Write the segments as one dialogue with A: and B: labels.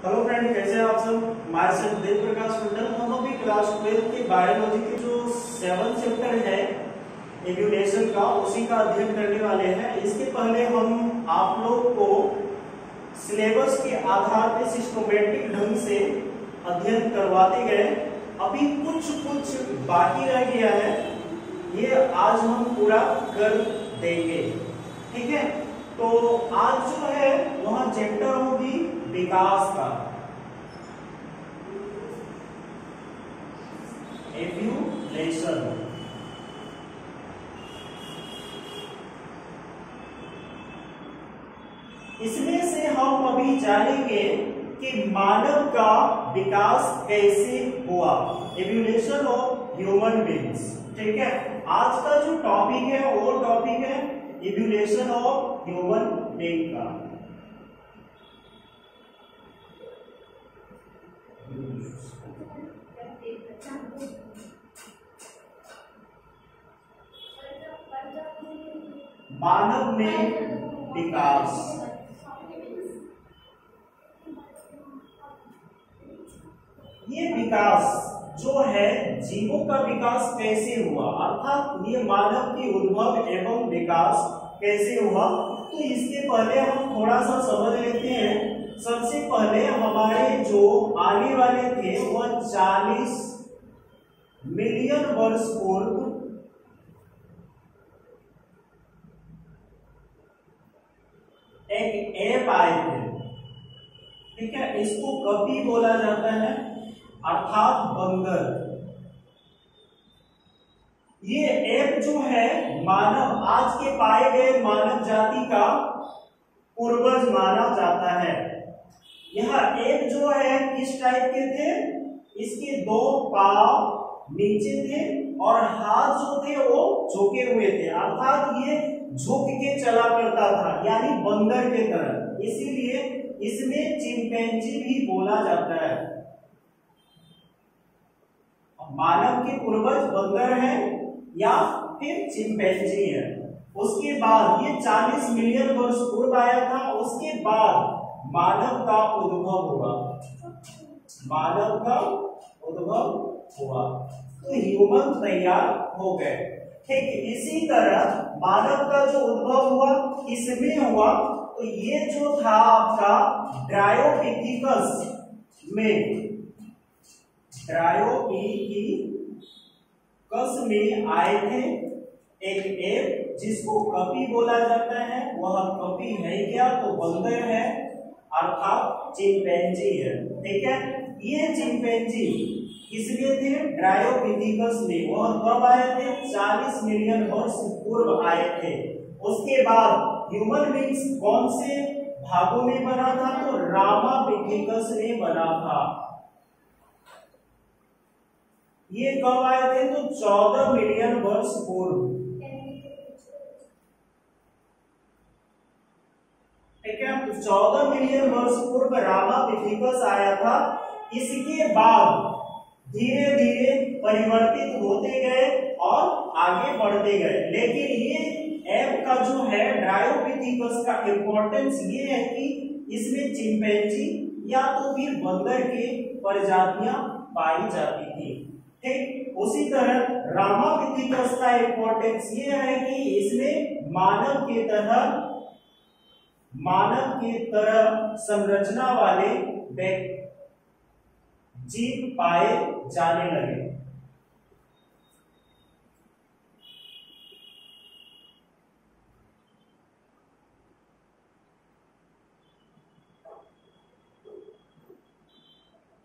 A: Hello friend, कैसे हैं आप सब। हमारे साथ देव प्रकाश मंडल। हम अभी क्लास 12 की बायोलॉजी के जो 7th चैप्टर है एवोल्यूशन का, उसी का अध्ययन करने वाले हैं। इसके पहले हम आप लोग को सिलेबस के आधार पर सिस्टमैटिक ढंग से अध्ययन करवाते गए। अभी कुछ बाकी रह गया है, ये आज हम पूरा कर देंगे। ठीक है, तो आज जो है वहां चैप्टर होगी विकास का, एवोल्यूशन। इसमें से हम अभी जानेंगे कि मानव का विकास कैसे हुआ, एवोल्यूशन ऑफ ह्यूमन बीइंग्स। ठीक है, आज का जो टॉपिक है वो टॉपिक है एवोल्यूशन ऑफ ह्यूमन बीइंग का। मानव में विकास, ये विकास जो है जीवों का विकास कैसे हुआ, अर्थात ये मानव की उद्भव एवं विकास कैसे हुआ। तो इसके पहले हम थोड़ा सा समझ लेते हैं। सबसे पहले हमारे जो आने वाले थे वह 40 मिलियन वर्ष पूर्व एक एप आए थे। ठीक है, इसको कपी बोला जाता है, अर्थात बंदर। ये एप जो है मानव, आज के पाए गए मानव जाति का पूर्वज माना जाता है। यह एप जो है किस टाइप के थे, इसके 2 पांव नीचे थे और हाथ जो थे वो झुके हुए थे, अर्थात ये झुक के चला करता था, यानी बंदर के तरह। इसीलिए इसमें चिंपैंजी भी बोला जाता है। मानव के पूर्वज बंदर है या फिर चिंपैंजी है। उसके बाद ये 40 मिलियन वर्ष पूर्व आया था। उसके बाद मानव का उद्भव हुआ, मानव का उद्भव हुआ तो ह्यूमन तैयार हो गए। ठीक, इसी तरह मानव का जो उद्भव हुआ इसमें हुआ, तो ये जो था आपका ड्रायोपिथिकस में, ड्रायोपिथिकस में आए थे एक एप जिसको कपी बोला जाता है। वह कपी है क्या, तो बंदर है, अर्थात चिंपैंजी है। ठीक है, ये चिंपैंजी किसमें थे, ड्रायोपिथिकस में। वह कब आए थे, 40 मिलियन वर्ष पूर्व आए थे। उसके बाद ह्यूमन बीइंग्स कौन से भागों में बना था, तो रामापिथिकस में बना था। ये कब आए थे, तो 14 मिलियन वर्ष पूर्व। ठीक है, तो 14 मिलियन वर्ष पूर्व रामापिथिकस आया था। इसके बाद धीरे धीरे परिवर्तित होते गए और आगे बढ़ते गए। लेकिन ये ऐप का जो है ड्रायोपिथिकस का इंपॉर्टेंस ये है कि इसमें चिंपैंजी या तो फिर बंदर के प्रजातियां पाई जाती थी। ठीक, उसी तरह रामापिथिकस का इंपॉर्टेंस ये है कि इसमें मानव के तरह संरचना वाले जीव पाए जाने लगे।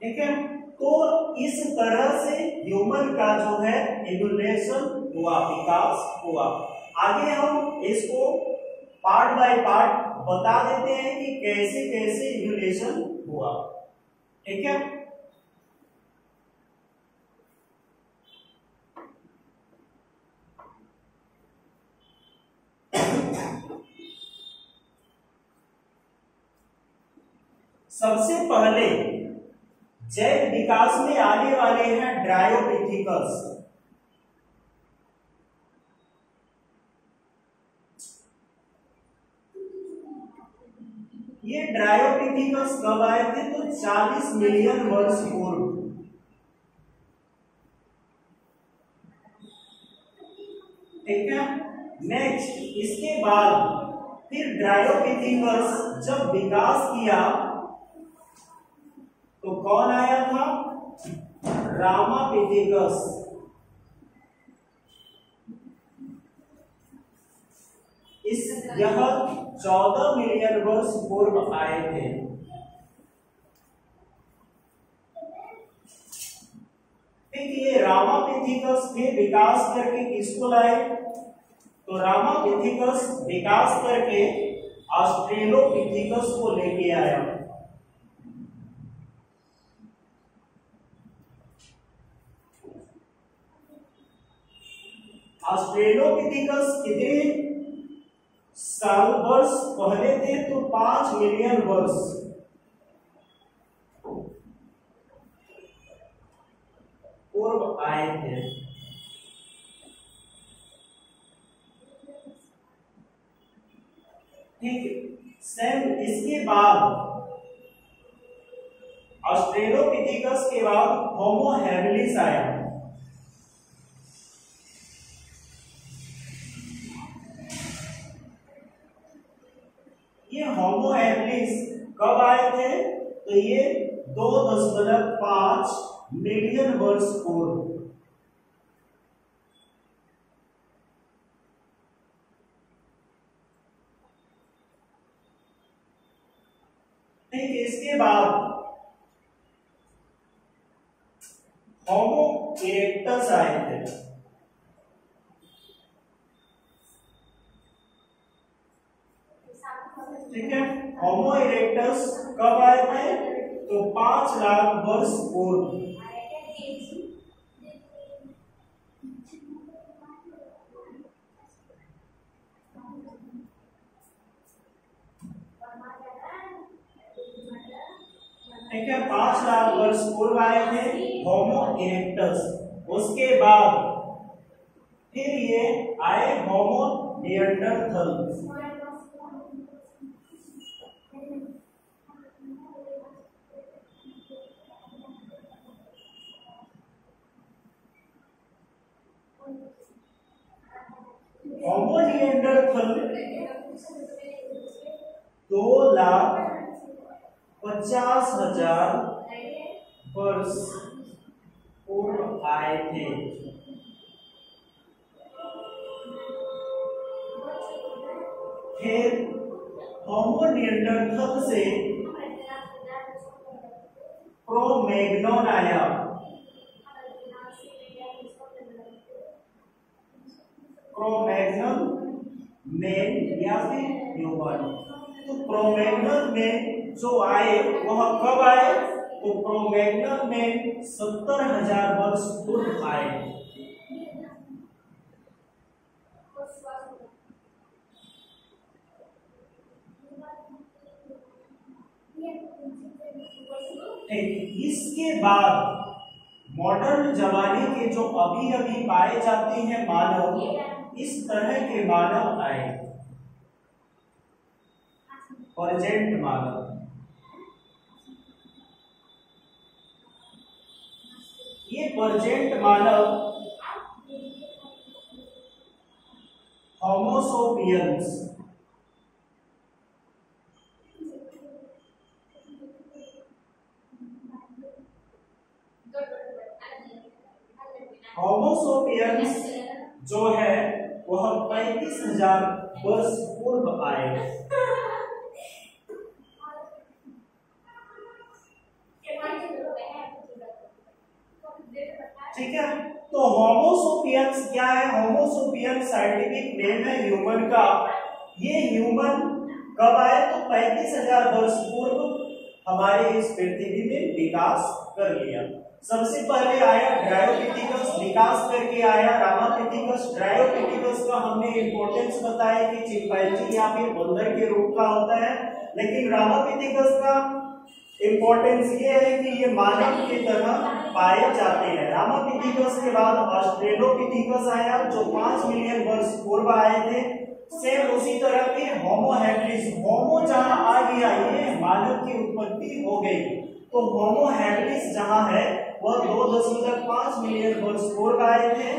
A: ठीक है, तो इस तरह से ह्यूमन का जो है इवोल्यूशन हुआ, विकास हुआ। आगे हम इसको पार्ट बाय पार्ट बता देते हैं कि कैसे कैसे इवोल्यूशन हुआ। ठीक है, सबसे पहले जैव विकास में आने वाले हैं ड्रायोपिथिकस। ये ड्रायोपिथेकस कब आए थे? तो 40 मिलियन वर्ष पूर्व। ठीक है। नेक्स्ट इसके बाद फिर ड्रायोपिथेकस जब विकास किया तो कौन आया था? रामापिथेकस। यह 14 मिलियन वर्ष पूर्व आए थे। ये रामापिथेकस में विकास करके किसको लाए? तो रामापिथेकस विकास करके ऑस्ट्रेलोपिथेकस को लेके आया। ऑस्ट्रेलोपिथेकस कितने साल वर्ष पहले थे? तो 5 मिलियन वर्ष। पूर्व आए थे। ठीक है। सेम इसके बाद ऑस्ट्रेलोपिथेकस के बाद होमो हैबिलिस आया। ये होमो हैबिलिस कब आए थे? तो ये 2.5 मिलियन वर्ष पूर्व। ठीक है। इसके बाद होमो इरेक्टस आए थे। ठीक है। होमो इरेक्टस कब आए थे? तो 5 लाख वर्ष पूर्व। ठीक है। 5 लाख वर्ष पूर्व आए थे होमो इरेक्टस। उसके बाद फिर ये आए होमो निएंडरथल। होमो निएंडरथल 2,50,000 वर्ष पूर्व आए थे। फिर होमो निएंडरथल से क्रो-मैग्नन आया। क्रो-मैग्नन मैन या फिर ह्यूमन। तो क्रो-मैग्नन में जो आए वह कब आए? तो क्रो-मैग्नन में 70,000 वर्ष पूर्व आए। इसके बाद मॉडर्न जमाने के जो अभी अभी पाए जाते हैं मानव, इस तरह के मानव आए। प्रेजेंट मानव। ये प्रेजेंट मानव होमो सेपियंस। होमो सेपियंस जो है वह 35,000 वर्ष पूर्व आए। ठीक है। तो होमो सेपियंस क्या है? होमो सेपियंस साइंटिफिक नेम है ह्यूमन का। ये ह्यूमन कब आए? तो 35,000 वर्ष पूर्व हमारे इस पृथ्वी में विकास कर लिया। सबसे पहले आया ड्रायोपिथेकस, विकास करके आया रामापिथेकस। ड्रायोपिथेकस का हमने इंपॉर्टेंस बताया कि चिंपैंजी या फिर बंदर के रूप का होता है, लेकिन रामापिथेकस का इंपॉर्टेंस ये है कि ये मानव की तरह पाए जाते हैं। रामापिथेकस के बाद ऑस्ट्रेलोपिथेकस आया जो 5 मिलियन वर्ष पूर्व आए थे। सेम उसी तरह फिर होमो होमो हैबिलिस, होमो जहां आ गया ये मानव की उत्पत्ति हो गई, तो होमो हैबिलिस जहां है वह 2.5 मिलियन वर्ष पूर्व आए थे।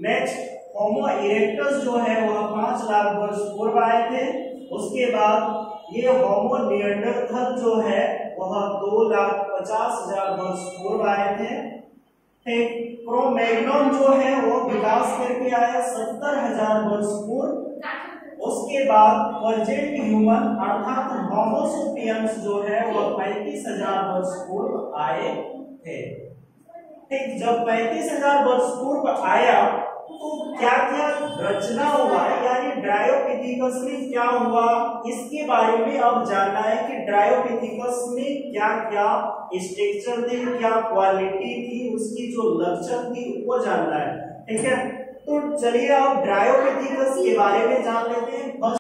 A: नेक्स्ट होमो इरेक्टस जो है वह 5 लाख वर्ष पूर्व आए थे। उसके बाद ये होमो निएंडरथल जो है वह 2,50,000 वर्ष पूर्व आए थे। क्रो-मैग्नन जो है वो विकास करके आया 70,000 वर्ष पूर्व। उसके बाद प्रेजेंट ह्यूमन अर्थात होमो सेपियंस जो है वह 35,000 वर्ष पूर्व आए थे। ठीक, जब 35,000 वर्ष पूर्व आया तो क्या क्या रचना हुआ, यानी ड्रायोपिथेकस में क्या हुआ, इसके बारे में अब जानना है कि ड्रायोपिथेकस में क्या क्या स्ट्रक्चर थे, क्या क्वालिटी थी, उसकी जो लक्षण थी वो जानना है। ठीक है, तो चलिए अब ड्रायोपिथेकस के बारे में जान लेते हैं।